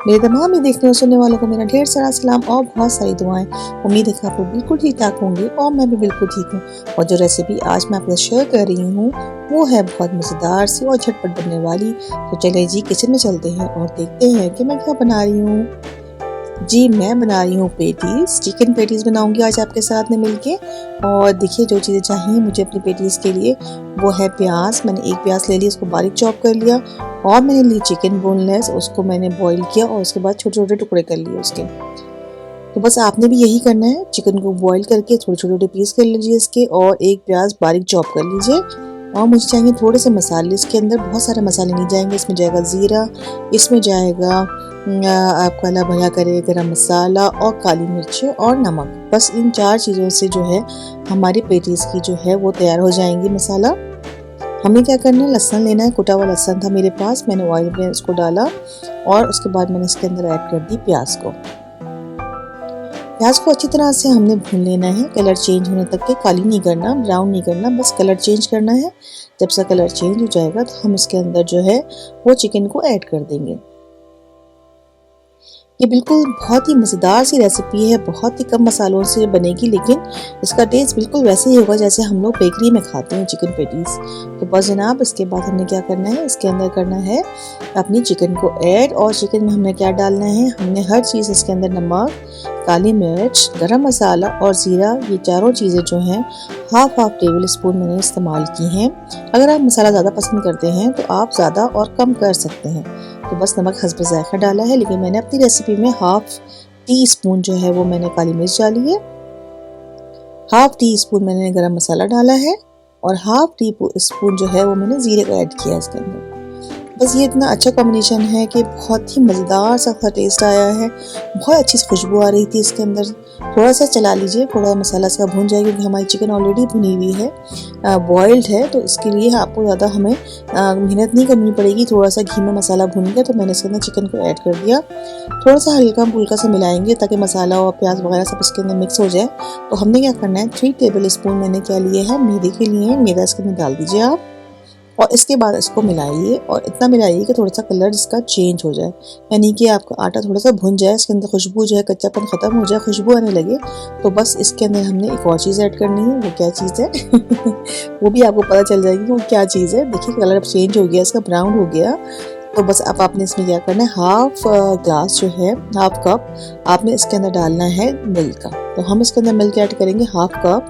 मेरे तमाम ही देखने और सुनने वालों को मेरा ढेर सारा सलाम और बहुत सारी दुआएं। उम्मीद है कि आप लोग बिल्कुल ठीक ठाक होंगे और मैं भी बिल्कुल ठीक हूँ। और जो रेसिपी आज मैं आपके साथ शेयर कर रही हूँ वो है बहुत मज़ेदार सी और झटपट बनने वाली। तो चलिए जी किचन में चलते हैं और देखते हैं कि मैं क्या बना रही हूँ। जी मैं बना रही हूँ पेटीज, चिकन पेटीज बनाऊंगी आज आपके साथ में मिलके। और देखिए जो चीज़ें चाहिए मुझे अपनी पेटीज के लिए वो है प्याज। मैंने एक प्याज ले लिया, उसको बारीक चॉप कर लिया। और मैंने ली चिकन बोनलेस, उसको मैंने बॉईल किया और उसके बाद छोटे छोटे टुकड़े कर लिए उसके। तो बस आपने भी यही करना है, चिकन को बॉईल करके थोड़े छोटे छोटे पीस कर लीजिए इसके, और एक प्याज बारीक चॉप कर लीजिए। और मुझे चाहिए थोड़े से मसाले इसके अंदर, बहुत सारे मसाले नहीं जाएंगे। इसमें जाएगा ज़ीरा, इसमें जाएगा आपका ला भला करे गरम मसाला और काली मिर्च और नमक। बस इन 4 चीज़ों से जो है हमारी पेटीज की जो है वो तैयार हो जाएंगी मसाला। हमें क्या करना है, लहसुन लेना है, कुटा हुआ लहसुन था मेरे पास, मैंने ऑयल में इसको डाला और उसके बाद मैंने इसके अंदर ऐड कर दी प्याज को। प्याज को अच्छी तरह से हमने भून लेना है, कलर चेंज होने तक के। काली नहीं करना, ब्राउन नहीं करना, बस कलर चेंज करना है। जब सा कलर चेंज हो जाएगा तो हम इसके अंदर जो है वो चिकन को ऐड कर देंगे। ये बिल्कुल बहुत ही मज़ेदार सी रेसिपी है, बहुत ही कम मसालों से बनेगी, लेकिन इसका टेस्ट बिल्कुल वैसे ही होगा जैसे हम लोग बेकरी में खाते हैं चिकन पेटीज। तो बस जनाब इसके बाद हमने क्या करना है, इसके अंदर करना है अपनी चिकन को ऐड। और चिकन में हमने क्या डालना है, हमने हर चीज़ इसके अंदर नमक, काली मिर्च, गरम मसाला और ज़ीरा, ये चारों चीज़ें जो हैं हाफ टेबल स्पून मैंने इस्तेमाल की हैं। अगर आप मसाला ज़्यादा पसंद करते हैं तो आप ज़्यादा और कम कर सकते हैं। तो बस नमक हस्ब ज़ायक़ा डाला है, लेकिन मैंने अपनी रेसिपी में हाफ टी स्पून जो है वो मैंने काली मिर्च डाली है, हाफ टी स्पून मैंने गरम मसाला डाला है और हाफ टी स्पून जो है वो मैंने ज़ीरे का ऐड किया इसके अंदर। बस ये इतना अच्छा कॉम्बिनेशन है कि बहुत ही मज़ेदार सा टेस्ट आया है, बहुत अच्छी सी खुशबू आ रही थी इसके अंदर। थोड़ा सा चला लीजिए, थोड़ा मसाला इसका भून जाए, क्योंकि हमारी चिकन ऑलरेडी भुनी हुई है, बॉइल्ड है, तो इसके लिए आपको ज़्यादा हमें मेहनत नहीं करनी पड़ेगी। थोड़ा सा घी में मसाला भून गया तो मैंने इसके अंदर चिकन को ऐड कर दिया। थोड़ा सा हल्का फुल्का सा मिलाएंगे ताकि मसाला और प्याज वगैरह सब इसके अंदर मिक्स हो जाए। तो हमने क्या करना है, 3 टेबल स्पून मैंने क्या लिए है, मैदे के लिए है, मैदा इसके अंदर डाल दीजिए आप। और इसके बाद इसको मिलाइए, और इतना मिलाइए कि थोड़ा सा कलर इसका चेंज हो जाए, यानी कि आपका आटा थोड़ा सा भुन जाए, इसके अंदर खुशबू जो है कच्चापन ख़त्म हो जाए, खुशबू आने लगे। तो बस इसके अंदर हमने एक और चीज़ ऐड करनी है। वो क्या चीज़ है वो भी आपको पता चल जाएगी कि वो क्या चीज़ है। देखिए कलर अब चेंज हो गया, इसका ब्राउन हो गया। तो बस अब आपने इसमें क्या करना है, हाफ ग्लास जो है, हाफ कप आपने इसके अंदर डालना है मिल्क का। तो हम इसके अंदर मिल्क ऐड करेंगे हाफ कप।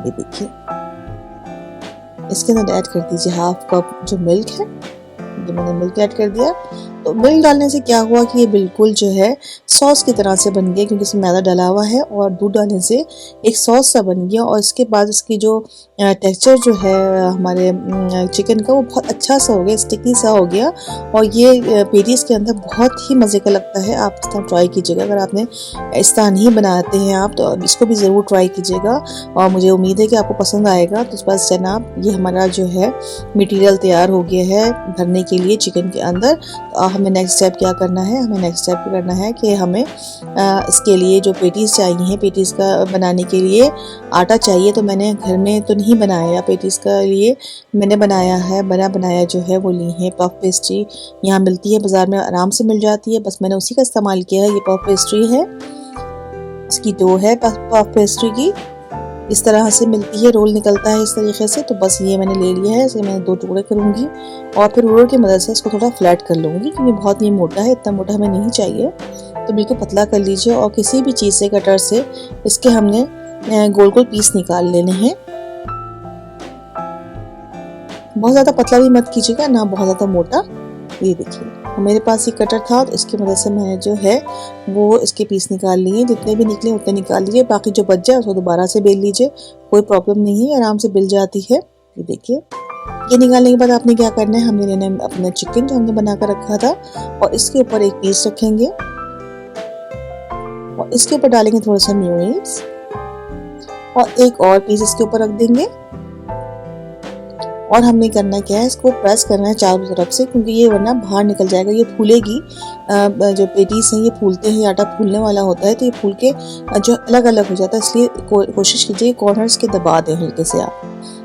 ये देखिए इसके अंदर ऐड कर दीजिए हाफ कप जो मिल्क है। ये मैंने मिल्क ऐड कर दिया। तो मिल्क डालने से क्या हुआ कि ये बिल्कुल जो है सॉस की तरह से बन गया, क्योंकि इसमें मैदा डाला हुआ है, और दूध डालने से एक सॉस सा बन गया। और इसके बाद इसकी जो टेक्सचर जो है हमारे चिकन का, वो बहुत अच्छा सा हो गया, स्टिकी सा हो गया। और ये पेटीज के अंदर बहुत ही मज़े का लगता है। आप इस तरह ट्राई कीजिएगा, अगर आपने इस तरह नहीं बनाते हैं आप तो इसको भी ज़रूर ट्राई कीजिएगा, और मुझे उम्मीद है कि आपको पसंद आएगा। तो बस जनाब ये हमारा जो है मटेरियल तैयार हो गया है भरने के लिए चिकन के अंदर। तो हमें नेक्स्ट स्टेप क्या करना है, हमें नेक्स्ट स्टेप क्या करना है कि हमें इसके लिए जो पेटीज चाहिए, पेटीज का बनाने के लिए आटा चाहिए। तो मैंने घर में तो नहीं बनाया, पेटीज का लिए मैंने बनाया है, बनाया जो है वो ली है पफ पेस्ट्री। यहाँ मिलती है, बाज़ार में आराम से मिल जाती है, बस मैंने उसी का इस्तेमाल किया है। ये पफ पेस्ट्री है, इसकी डो है पफ पेस्ट्री की, इस तरह से मिलती है, रोल निकलता है इस तरीके से। तो बस ये मैंने ले लिया है, इसे मैंने 2 टुकड़े करूँगी और फिर रूलर की मदद से इसको थोड़ा फ्लैट कर लूँगी, क्योंकि बहुत ये मोटा है, इतना मोटा हमें नहीं चाहिए। तो बिल्कुल पतला कर लीजिए, और किसी भी चीज़ से, कटर से इसके हमने गोल गोल पीस निकाल लेने हैं। बहुत ज़्यादा पतला भी मत कीजिएगा, ना बहुत ज़्यादा मोटा। ये देखिए मेरे पास ये कटर था, तो इसकी मदद से मैंने जो है वो इसके पीस निकाल लिए। जितने भी निकले उतने निकाल लीजिए, बाकी जो बच जाए उसको दोबारा से बेल लीजिए, कोई प्रॉब्लम नहीं है, आराम से बेल जाती है। ये देखिए, ये निकालने के बाद आपने क्या करना है, हमने लेना है अपना चिकन जो हमने बना कर रखा था, और इसके ऊपर एक पीस रखेंगे, और इसके ऊपर डालेंगे थोड़ा सा मेयोनीज, और एक और पीस इसके ऊपर रख देंगे। और हमने करना क्या है, इसको प्रेस करना है चारों तरफ से, क्योंकि ये वरना बाहर निकल जाएगा, ये फूलेगी। जो पेटीज हैं ये फूलते हैं, आटा फूलने वाला होता है, तो ये फूल के जो अलग अलग हो जाता है, इसलिए कोशिश कीजिए कॉर्नर्स के दबा दें हल्के से आप।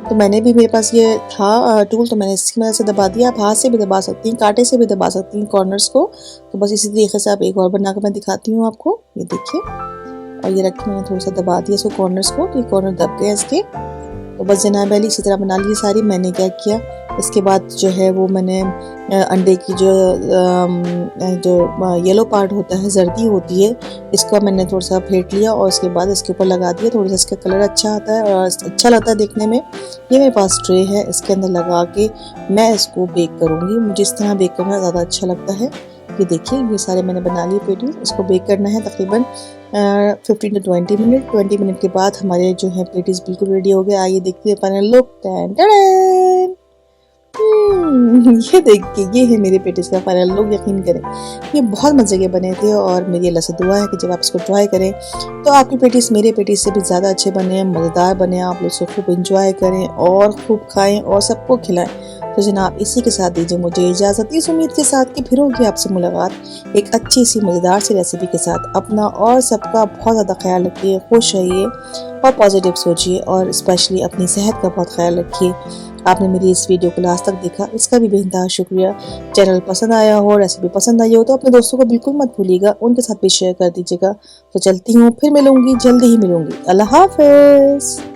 तो मैंने भी, मेरे पास ये था टूल, तो मैंने इसकी मदद से दबा दिया। आप हाथ से भी दबा सकती हैं, कांटे से भी दबा सकती हैं कॉर्नर्स को। तो बस इसी तरीके से आप एक और बनाकर मैं दिखाती हूँ आपको। ये देखिए, और ये रख के मैंने थोड़ा सा दबा दिया इसको कॉर्नर्स को, तो ये कॉर्नर दब गए इसके। तो बस जनाब वाली इसी तरह बना ली सारी। मैंने क्या किया, इसके बाद जो है वो मैंने अंडे की जो येलो पार्ट होता है, जर्दी होती है, इसका मैंने थोड़ा सा फेंट लिया और उसके बाद इसके ऊपर लगा दिया। थोड़ा सा इसका कलर अच्छा आता है और अच्छा लगता है देखने में। ये मेरे पास ट्रे है, इसके अंदर लगा के मैं इसको बेक करूँगी। मुझे इस तरह बेक करना ज़्यादा अच्छा लगता है। ये देखिए, ये सारे मैंने बना लिए पेटीज। इसको बेक करना है तकरीबन 15 to 20 मिनट। 20 मिनट के बाद हमारे जो है पेटीज बिल्कुल रेडी हो गए। आइए देखते हैं फाइनल लुक। ये देखिए, ये है मेरे पेटीज का फाइनल लुक। यकीन करें ये बहुत मज़े के बने थे, और मेरी अल्लाह से दुआ है कि जब आप इसको ट्राई करें तो आपकी पेटीज मेरे पेटीज से भी ज़्यादा अच्छे बने, मज़ेदार बने। आप लोग इसको खूब इंजॉय करें और खूब खाएं और सबको खिलाएं। तो जनाब इसी के साथ दीजिए मुझे इजाज़त, इस उम्मीद के साथ कि फिर होगी आपसे मुलाकात एक अच्छी सी मज़ेदार सी रेसिपी के साथ। अपना और सबका बहुत ज़्यादा ख्याल रखिए, खुश रहिए और पॉजिटिव सोचिए, और स्पेशली अपनी सेहत का बहुत ख्याल रखिए। आपने मेरी इस वीडियो को लास्ट तक देखा, इसका भी बेहद शुक्रिया। चैनल पसंद आया हो, रेसिपी पसंद आई हो, तो अपने दोस्तों को बिल्कुल मत भूलिएगा, उनके साथ भी शेयर कर दीजिएगा। तो चलती हूँ, फिर मिलूंगी, जल्दी ही मिलूंगी। अल्लाह हाफ़िज़।